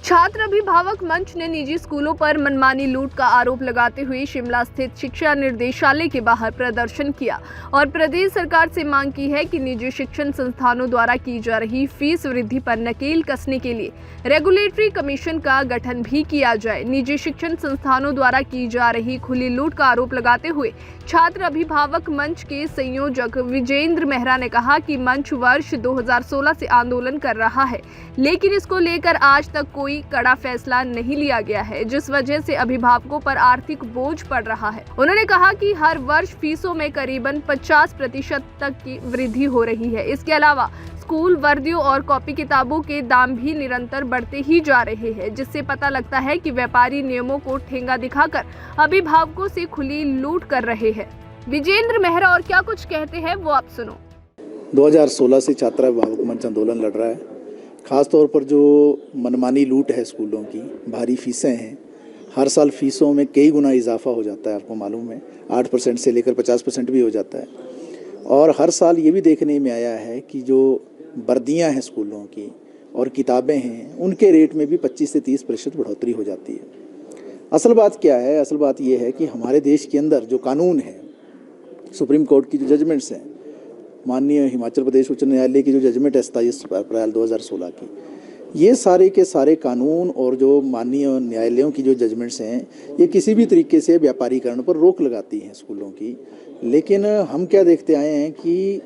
छात्र अभिभावक मंच ने निजी स्कूलों पर मनमानी लूट का आरोप लगाते हुए शिमला स्थित शिक्षा निर्देशालय के बाहर प्रदर्शन किया और प्रदेश सरकार से मांग की है कि निजी शिक्षण संस्थानों द्वारा की जा रही फीस वृद्धि पर नकेल कसने के लिए रेगुलेटरी कमीशन का गठन भी किया जाए। निजी शिक्षण संस्थानों द्वारा की जा रही खुली लूट का आरोप लगाते हुए छात्र अभिभावक मंच के संयोजक विजेंद्र मेहरा ने कहा कि मंच वर्ष 2016 से आंदोलन कर रहा है, लेकिन इसको लेकर आज तक कोई कड़ा फैसला नहीं लिया गया है, जिस वजह से अभिभावकों पर आर्थिक बोझ पड़ रहा है। उन्होंने कहा कि हर वर्ष फीसों में करीबन 50% तक की वृद्धि हो रही है। इसके अलावा स्कूल वर्दियों और कॉपी किताबों के दाम भी निरंतर बढ़ते ही जा रहे हैं, जिससे पता लगता है कि व्यापारी नियमों को ठेंगा दिखाकर अभिभावकों से खुली लूट कर रहे हैं। विजेंद्र मेहरा और क्या कुछ कहते हैं वो आप सुनो। 2016 से छात्र अभिभावक मंच आंदोलन लड़ रहा है। खास तौर पर जो मनमानी लूट है स्कूलों की, भारी फीसें हैं, हर साल फीसों में कई गुना इजाफा हो जाता है, आपको मालूम है 8% से लेकर 50% भी हो जाता है। और हर साल ये भी देखने में आया है कि जो वर्दियाँ हैं स्कूलों की और किताबें हैं, उनके रेट में भी 25 से 30% बढ़ोतरी हो जाती है। असल बात क्या है? असल बात ये है कि हमारे देश के अंदर जो कानून है, सुप्रीम कोर्ट की जो जजमेंट्स हैं, माननीय हिमाचल प्रदेश उच्च न्यायालय की जो जजमेंट है 27 अप्रैल 2016 की, ये सारे के सारे कानून और जो माननीय न्यायालयों की जो जजमेंट्स हैं, ये किसी भी तरीके से व्यापारीकरण पर रोक लगाती हैं स्कूलों की। लेकिन हम क्या देखते आए हैं कि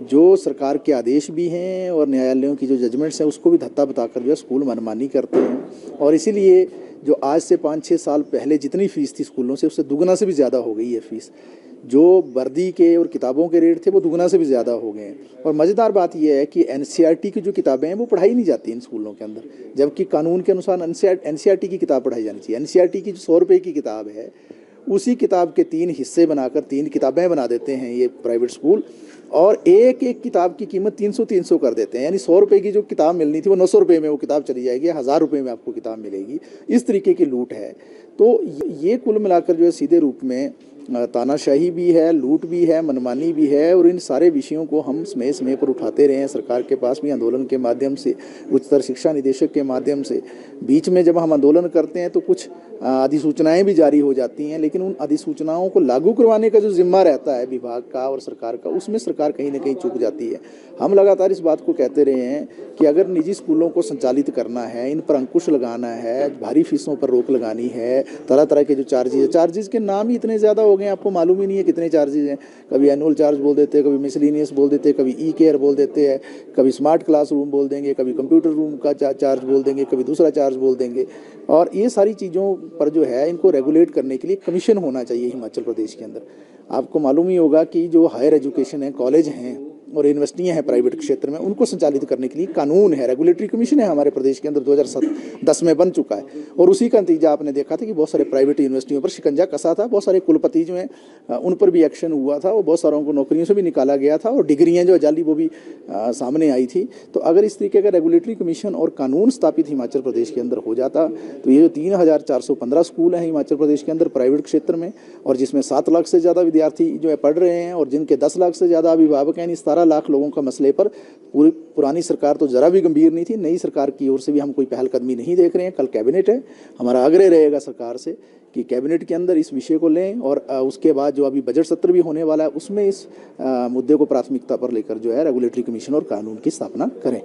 जो सरकार के आदेश भी हैं और न्यायालयों की जो जजमेंट्स हैं, उसको भी धत्ता बताकर जो है स्कूल मनमानी करते हैं। और इसीलिए जो आज से 5-6 साल पहले जितनी फ़ीस थी स्कूलों से, उससे दुगना से भी ज़्यादा हो गई है फ़ीस। जो वर्दी के और किताबों के रेट थे वो दुगना से भी ज़्यादा हो गए हैं। और मज़ेदार बात यह है कि एनसीईआरटी की जो किताबें हैं वो पढ़ाई नहीं जाती इन स्कूलों के अंदर, जबकि कानून के अनुसार एनसीईआरटी की किताब पढ़ाई जानी चाहिए। एनसीईआरटी की जो 100 रुपये की किताब है, उसी किताब के 3 हिस्से बनाकर 3 किताबें बना देते हैं ये प्राइवेट स्कूल, और एक एक किताब की कीमत 300 कर देते हैं। यानी 100 रुपये की जो किताब मिलनी थी वो 900 रुपये में वो किताब चली जाएगी, 1000 रुपये में आपको किताब मिलेगी। इस तरीके की लूट है। तो ये कुल मिलाकर जो है सीधे रूप में तानाशाही भी है, लूट भी है, मनमानी भी है। और इन सारे विषयों को हम समय समय पर उठाते रहे हैं, सरकार के पास भी आंदोलन के माध्यम से, उच्चतर शिक्षा निदेशक के माध्यम से। बीच में जब हम आंदोलन करते हैं तो कुछ अधिसूचनाएं भी जारी हो जाती हैं, लेकिन उन अधिसूचनाओं को लागू करवाने का जो जिम्मा रहता है विभाग का और सरकार का, उसमें सरकार कहीं ना कहीं चूक जाती है। हम लगातार इस बात को कहते रहे हैं कि अगर निजी स्कूलों को संचालित करना है, इन पर अंकुश लगाना है, भारी फीसों पर रोक लगानी है, तरह तरह के जो चार्जेज के नाम ही इतने ज़्यादा हो गए, आपको मालूम ही नहीं है कितने चार्जेज हैं। कभी एनुअल चार्ज बोल देते हैं, कभी मिसलिनियस बोल देते हैं, कभी ई केयर बोल देते हैं, कभी स्मार्ट क्लासरूम बोल देंगे, कभी कंप्यूटर रूम का चार्ज बोल देंगे, कभी दूसरा चार्ज बोल देंगे। और ये सारी चीज़ों पर जो है इनको रेगुलेट करने के लिए कमीशन होना चाहिए हिमाचल प्रदेश के अंदर। आपको मालूम ही होगा कि जो हायर एजुकेशन है, कॉलेज हैं और यूनिवर्सिटियाँ हैं प्राइवेट क्षेत्र में, उनको संचालित करने के लिए कानून है, रेगुलेटरी कमीशन है हमारे प्रदेश के अंदर, 2010 में बन चुका है। और उसी का नतीजा आपने देखा था कि बहुत सारे प्राइवेट यूनिवर्सिटियों पर शिकंजा कसा था, बहुत सारे कुलपति जो हैं उन पर भी एक्शन हुआ था, और बहुत सारों को नौकरियों से भी निकाला गया था, और डिग्रियाँ जो जाली वो भी सामने आई थी। तो अगर इस तरीके का रेगुलेटरी कमीशन और कानून स्थापित हिमाचल प्रदेश के अंदर हो जाता, तो ये जो 3415 स्कूल हैं हिमाचल प्रदेश के अंदर प्राइवेट क्षेत्र में, और जिसमें 7 लाख से ज़्यादा विद्यार्थी जो है पढ़ रहे हैं, और जिनके 10 लाख से ज़्यादा अभिभावक हैं, 17 लाख लोगों का मसले पर पुरानी सरकार तो ज़रा भी गंभीर नहीं थी। नई सरकार की ओर से भी हम कोई पहलकदमी नहीं देख रहे हैं। कल कैबिनेट है, हमारा आग्रह रहेगा सरकार से कि कैबिनेट के अंदर इस विषय को लें, और उसके बाद जो अभी बजट सत्र भी होने वाला है उसमें इस मुद्दे को प्राथमिकता पर लेकर जो है रेगुलेटरी कमीशन और कानून की स्थापना करें।